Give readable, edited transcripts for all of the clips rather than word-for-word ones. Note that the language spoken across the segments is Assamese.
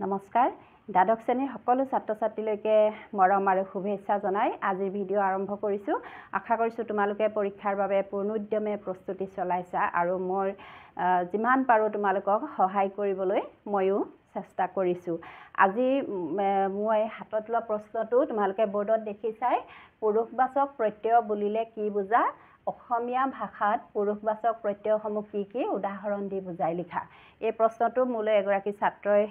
নমস্কাৰ দ্বাদশ শ্ৰেণীৰ সকলো ছাত্ৰ ছাত্ৰীলৈকে মৰম আৰু শুভেচ্ছা জনাই আজিৰ ভিডিঅ' আৰম্ভ কৰিছোঁ। আশা কৰিছোঁ তোমালোকে পৰীক্ষাৰ বাবে পূৰ্ণ উদ্যমে প্ৰস্তুতি চলাইছা আৰু মই যিমান পাৰোঁ তোমালোকক সহায় কৰিবলৈ ময়ো চেষ্টা কৰিছোঁ। আজি মই হাতত লোৱা প্ৰশ্নটো তোমালোকে বৰ্ডত দেখিছাই, পুৰুষবাচক প্ৰত্যয় বুলিলে কি বুজা? অসমীয়া ভাষাত পুৰুষবাচক প্ৰত্যয়সমূহ কি কি উদাহৰণ দি বুজাই লিখা। এই প্ৰশ্নটো মোলৈ এগৰাকী ছাত্ৰই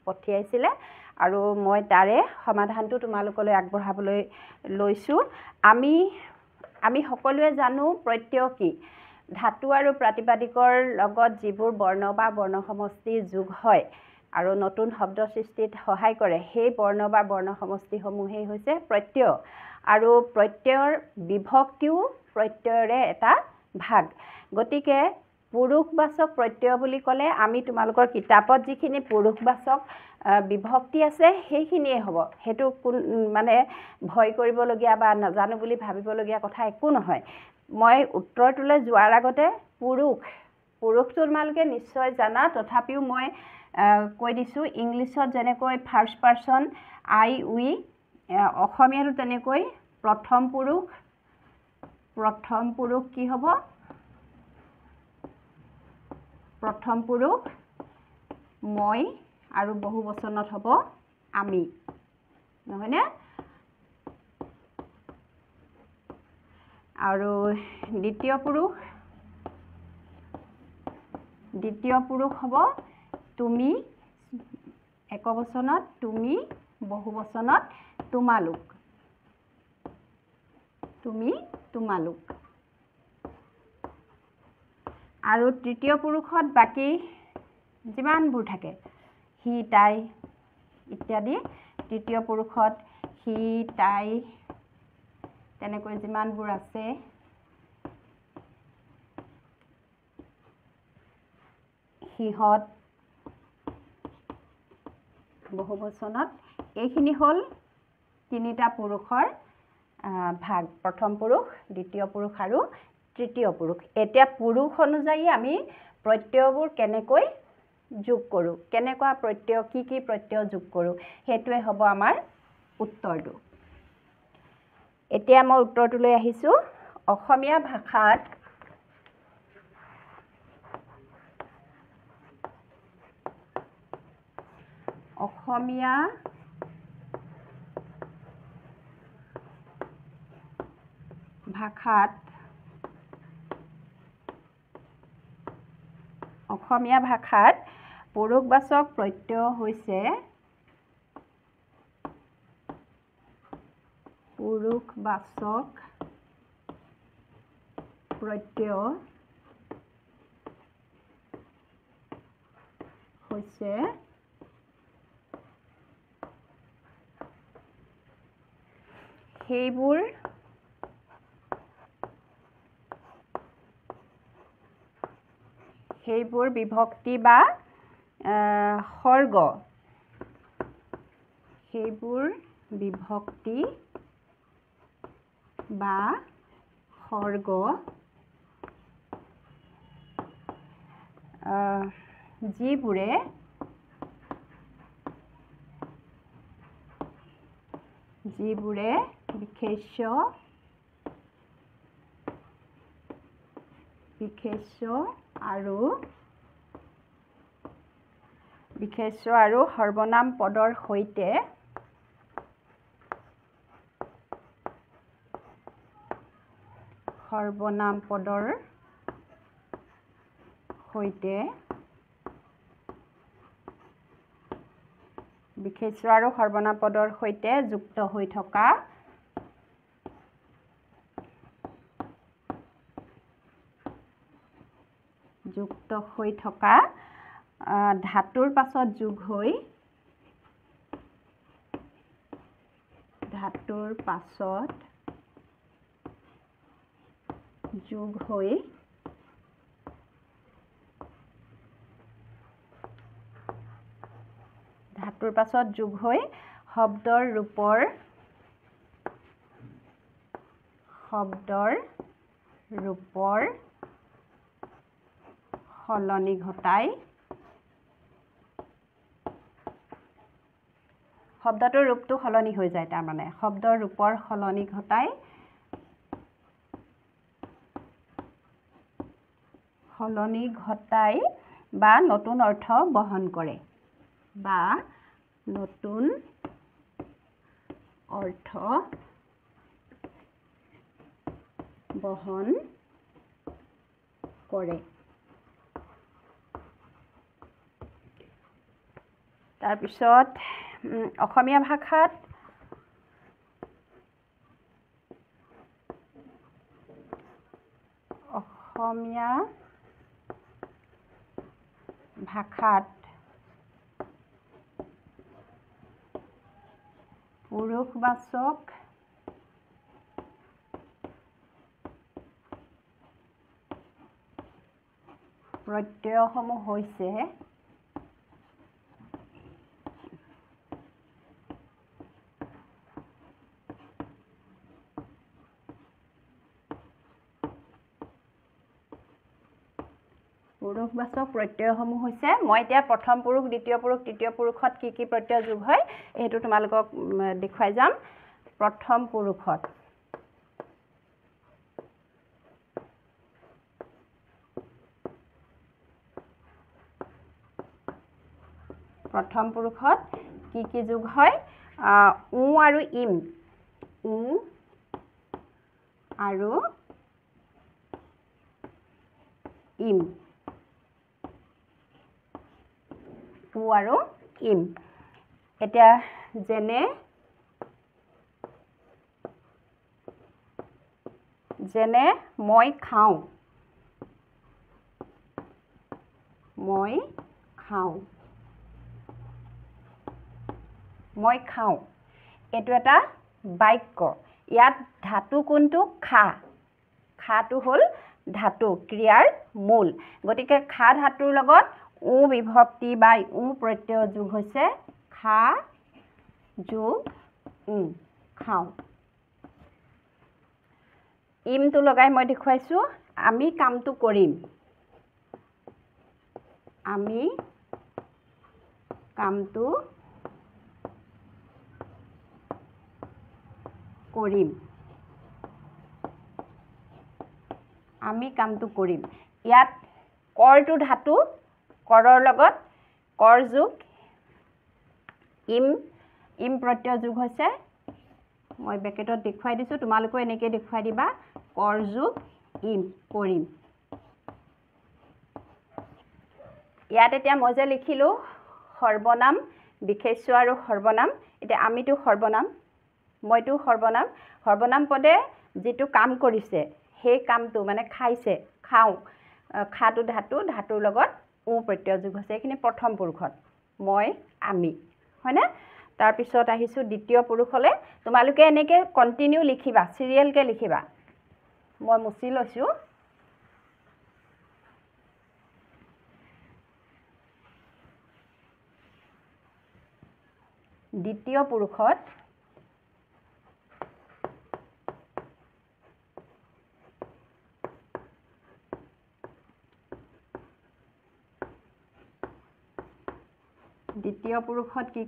পঠিয়াইছিলে আৰু মই তাৰে সমাধানটো তোমালোকলৈ আগবঢ়াবলৈ লৈছোঁ। আমি সকলোৱে জানো প্ৰত্যয় কি? ধাতু আৰু প্ৰাতিপাদিকৰ লগত যিবোৰ বৰ্ণ বা বৰ্ণসমষ্টি যোগ হয় আৰু নতুন শব্দ সৃষ্টিত সহায় কৰে, সেই বৰ্ণ বা বৰ্ণসমষ্টিসমূহেই হৈছে প্ৰত্যয়। আৰু প্ৰত্যয়ৰ বিভক্তিও প্ৰত্যয়ৰে এটা ভাগ। গতিকে পুৰুষবাচক প্ৰত্যয় বুলি ক'লে আমি তোমালোকৰ কিতাপত যিখিনি পুৰুষবাচক বিভক্তি আছে সেইখিনিয়ে হ'ব। সেইটো মানে ভয় কৰিবলগীয়া বা নাজানো বুলি ভাবিবলগীয়া কথা একো নহয়। মই উত্তৰটোলৈ যোৱাৰ আগতে পুৰুষটো তোমালোকে নিশ্চয় জানা, তথাপিও মই কৈ দিছোঁ। ইংলিছত যেনেকৈ ফাৰ্ষ্ট পাৰ্চন আই উই, অসমীয়াতো তেনেকৈ প্ৰথম পুৰুষ কি হ'ব? প্ৰথম পুৰুষ মই আৰু বহু বচনত হ'ব আমি, নহয়নে? আৰু দ্বিতীয় পুৰুষ হ'ব তুমি, একবচনত তুমি, বহু বচনত তোমালোক। আৰু তৃতীয় পুৰুষত বাকী যিমানবোৰ থাকে, সি তাই ইত্যাদি, তৃতীয় পুৰুষত সি তাই তেনেকৈ যিমানবোৰ আছে, সিহঁত বহু বচনত, এইখিনি হ'ল তিনিটা পুৰুষৰ ভাগ, প্ৰথম পুৰুষ, দ্বিতীয় পুৰুষ আৰু তৃতীয় পুৰুষ। এতিয়া পুৰুষ অনুযায়ী আমি প্ৰত্যয়বোৰ কেনেকৈ যোগ কৰোঁ, কেনেকুৱা প্ৰত্যয়, কি কি প্ৰত্যয় যোগ কৰোঁ, সেইটোৱে হ'ব আমাৰ উত্তৰটো। এতিয়া মই উত্তৰটোলৈ আহিছোঁ। অসমীয়া ভাষাত পুৰুষবাচক প্ৰত্যয় হৈছে সেইবোৰ বিভক্তি বা সৰ্গ, যিবোৰে বিশেষ্য আৰু সৰ্বনাম পদৰ সৈতে যুক্ত হৈ থকা ধাতুৰ পাছত যোগ হৈ শব্দৰ ৰূপৰ সলনি ঘটাই শব্দটোৰ ৰূপটো সলনি হৈ যায় তাৰ মানে শব্দৰ ৰূপৰ সলনি ঘটাই বা নতুন অৰ্থ বহন কৰে বা নতুন অৰ্থ বহন কৰে তাৰপিছত অসমীয়া ভাষাত পুৰুষবাচক প্ৰত্যয়সমূহ হৈছে পুৰুষবাচক প্ৰত্যয়সমূহ হৈছে মই এতিয়া প্ৰথম পুৰুষ দ্বিতীয় পুৰুষ তৃতীয় পুৰুষত কি প্ৰত্যয় যোগ হয় এইটো তোমালোকক দেখুৱাই যাম প্ৰথম পুৰুষত কি যোগ হয় উ আৰু ইম উ আৰু ইম এতিয়া যেনে মই খাওঁ এইটো এটা বাক্য ইয়াত ধাতু কোনটো খাটো হ'ল ধাতু ক্ৰিয়াৰ মূল গতিকে খা ধাতুৰ লগত উ বিভক্তি বা উ প্ৰত্যয় যোগ হৈছে খা যোগ খাওঁ ইমটো লগাই মই দেখুৱাইছো আমি কামটো কৰিম আমি কামটো কৰিম ইয়াত কৰটো ধাতু কৰৰ লগত কৰ যোগ ইম প্ৰত্যয় যোগ হৈছে মই ব্ৰেকেটত দেখুৱাই দিছো তোমালোকে এনেকৈ দেখুৱাই দিবা কৰ যোগ ইম কৰিম ইয়াত এতিয়া মই যে লিখিলো সৰ্বনাম বিশেষ্য আৰু সৰ্বনাম এতিয়া আমিটো সৰ্বনাম মইটো সৰ্বনাম পদে যেটো কাম কৰিছে সেই কামটো মানে খাইছে খাওঁ খাটো ধাতুৰ লগত উ প্ৰত্যয় যোগ হৈছে এইখিনি প্ৰথম পুৰুষত মই আমি হয়নে তাৰ পিছত আহিছো দ্বিতীয় পুৰুষলে তোমালোকে এনেকৈ কন্টিনিউ লিখিবা সিৰিয়েল কে লিখিবা মই মুছি লৈছো দ্বিতীয় পুৰুষত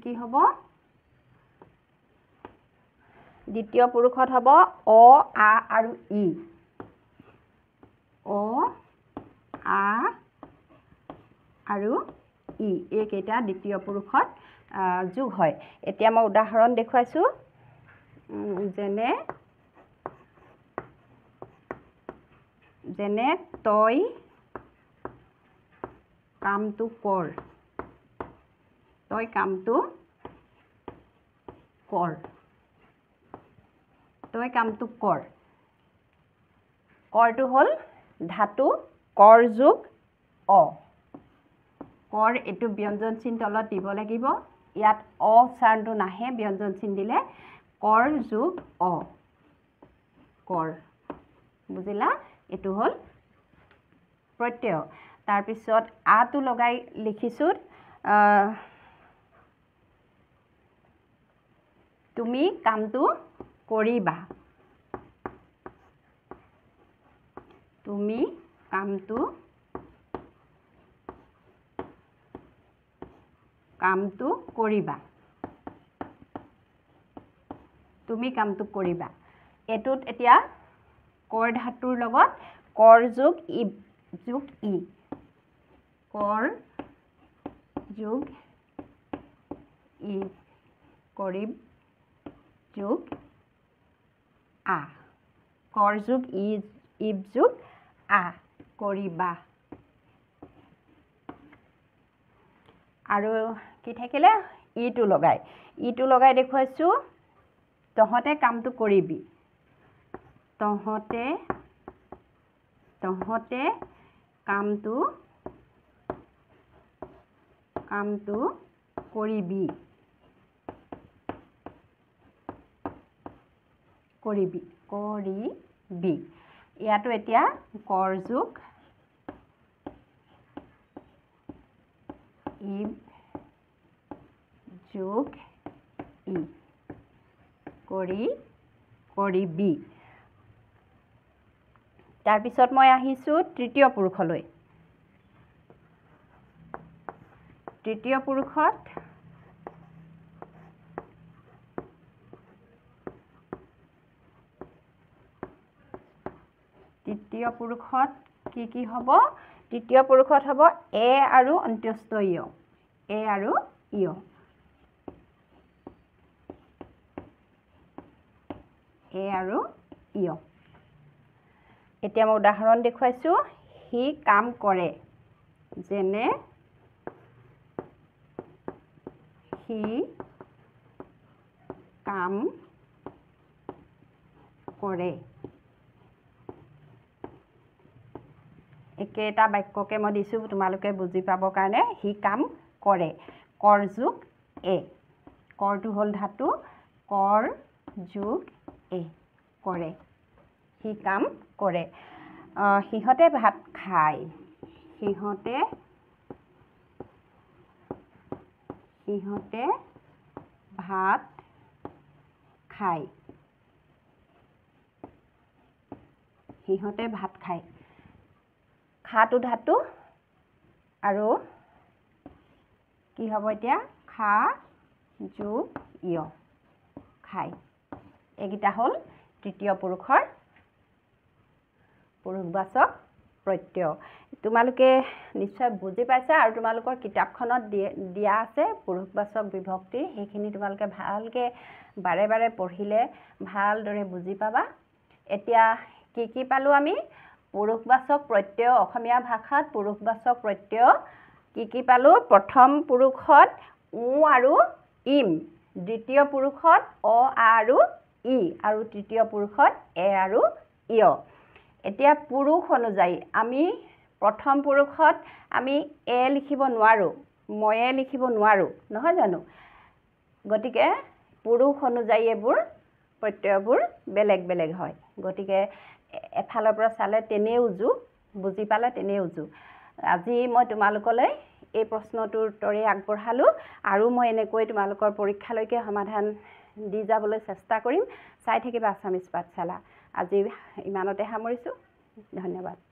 কি হ'ব দ্বিতীয় পুৰুষত হ'ব অ আ আৰু ই অ আ আৰু ই এই কেইটা দ্বিতীয় পুৰুষত যোগ হয় এতিয়া মই উদাহৰণ দেখুৱাইছো যেনে তই কামটো কৰ কৰটো হ'ল ধাতু কৰ যোগ অ কৰ এটো ব্যঞ্জন চিহ্ন তলত দিব লাগিব ইয়াত অ উচ্চাৰণটো নাহে ব্যঞ্জন চিহ্ন দিলে কৰ যোগ অ কৰ বুজিলা এটো হ'ল প্ৰত্যয় তাৰ পিছত আটো লগাই লিখিছো তুমি কামটো কৰিবা তুমি কামটো কৰিবা এটোত এতিয়া কৰ ধাতুৰ লগত কৰ যোগ ই যোগ ই কৰ যোগ ই কৰিম যোগ আ কৰ যোগ ই যোগ আ কৰিবা আৰু কি থাকিলে ইটো লগাই দেখুৱাইছো তহতে কামটো কৰিবি তহতে কামটো কৰিবি ইয়াতো এতিয়া কৰ যোগ ই যোগ ই কৰিবি তাৰ পিছত মই আহিছো তৃতীয় পুৰুষলৈ তৃতীয় পুৰুষত কি হ'ব তৃতীয় পুৰুষত হ'ব এ আৰু অন্ত্যস্ত ইয় এতিয়া মই উদাহৰণ দেখুৱাইছো হি কাম কৰে যেনে হি কাম কৰে একেটা বাক্যকে মই দিছো তোমালোকে বুজি পাবৰ কাৰণে হি কাম কৰে কৰ যোগ এ কৰটো হ'ল ধাতু কৰ যোগ এ কৰে হি কাম কৰে সিহঁতে ভাত খায় সিহঁতে ভাত খায় খাটো ধাতু আৰু কি হ'ব এতিয়া খা যোগ ইয় খায় এইকেইটা হ'ল তৃতীয় পুৰুষৰ পুৰুষবাচক প্ৰত্যয় তোমালোকে নিশ্চয় বুজি পাইছা আৰু তোমালোকৰ কিতাপখনত দিয়া আছে পুৰুষবাচক বিভক্তি সেইখিনি তোমালোকে ভালকে বাৰে বাৰে পঢ়িলে ভালদৰে বুজি পাবা এতিয়া কি পালো আমি পুৰুষবাচক প্ৰত্যয় অসমীয়া ভাষাত পুৰুষবাচক প্ৰত্যয় কি পালো প্ৰথম পুৰুষত উ আৰু ইম দ্বিতীয় পুৰুষত অ আ আৰু ই আৰু তৃতীয় পুৰুষত এ আৰু ইয় এতিয়া পুৰুষ অনুযায়ী আমি প্ৰথম পুৰুষত আমি এ লিখিব নোৱাৰো ময়ে লিখিব নোৱাৰো নহয় জানো গতিকে পুৰুষ অনুযায়ী এবোৰ প্ৰত্যয়বোৰ বেলেগ হয় গতিকে এফালৰ পৰা চালে তেনে উজু বুজি পালে তেনে উজু আজি মই তোমালোকলৈ এই প্ৰশ্নটোৰ উত্তৰে আগবঢ়ালো আৰু মই এনেকৈ তোমালোকৰ পৰীক্ষালৈকে সমাধান দি যাবলৈ চেষ্টা কৰিম চাই থাকিবা আছামিজ পাঠশালা আজি ইমানতে সামৰিছো ধন্যবাদ